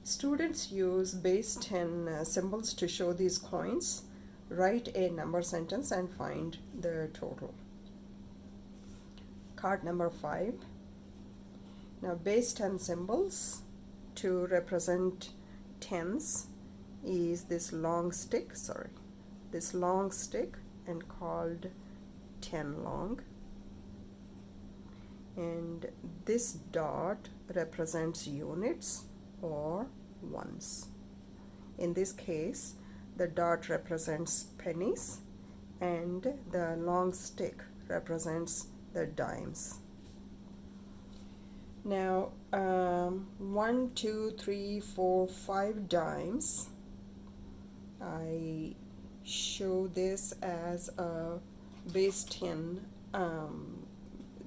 Students use base 10 symbols to show these coins. Write a number sentence and find the total. Card number 5. Now base 10 symbols to represent tens is this long stick, and called 10 long, and this dot represents units or ones. In this case, the dot represents pennies and the long stick represents the dimes. Now 1, 2, 3, 4, 5 dimes. I show this as a base 10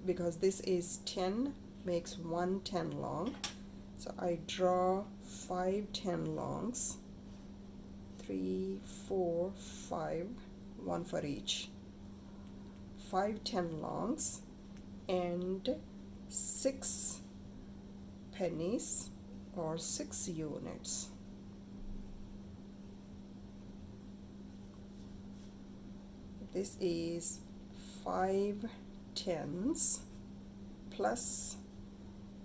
because this is 10 makes 1 10 long. So I draw 5 10 longs, 3, 4, 5, 1 for each. 5 10 longs and 6 pennies or 6 units. This is 5 tens plus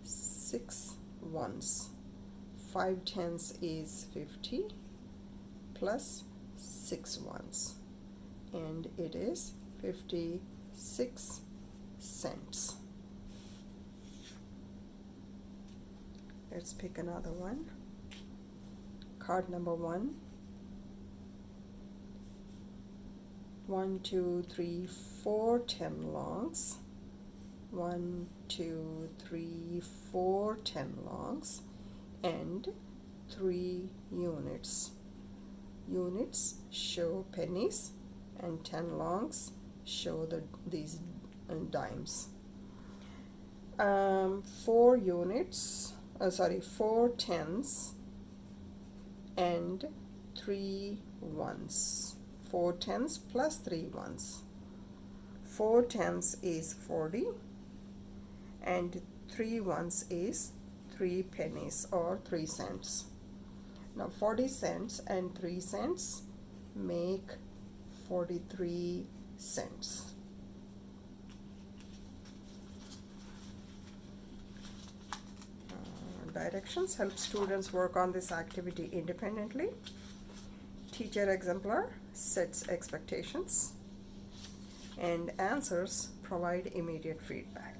6 ones. 5 tens is 50 plus 6 ones, and it is 56 cents. Let's pick another one. Card number 1. 1, 2, 3, 4 10 longs. 1, 2, 3, 4 10 longs and 3 units. Units show pennies and 10 longs show these dimes. 4 units, 4 tens and 3 ones. 4 tens plus 3 ones. 4 tens is 40 and 3 ones is 3 pennies or 3 cents. Now 40 cents and 3 cents make 43 cents. Directions help students work on this activity independently. Teacher exemplar sets expectations, and answers provide immediate feedback.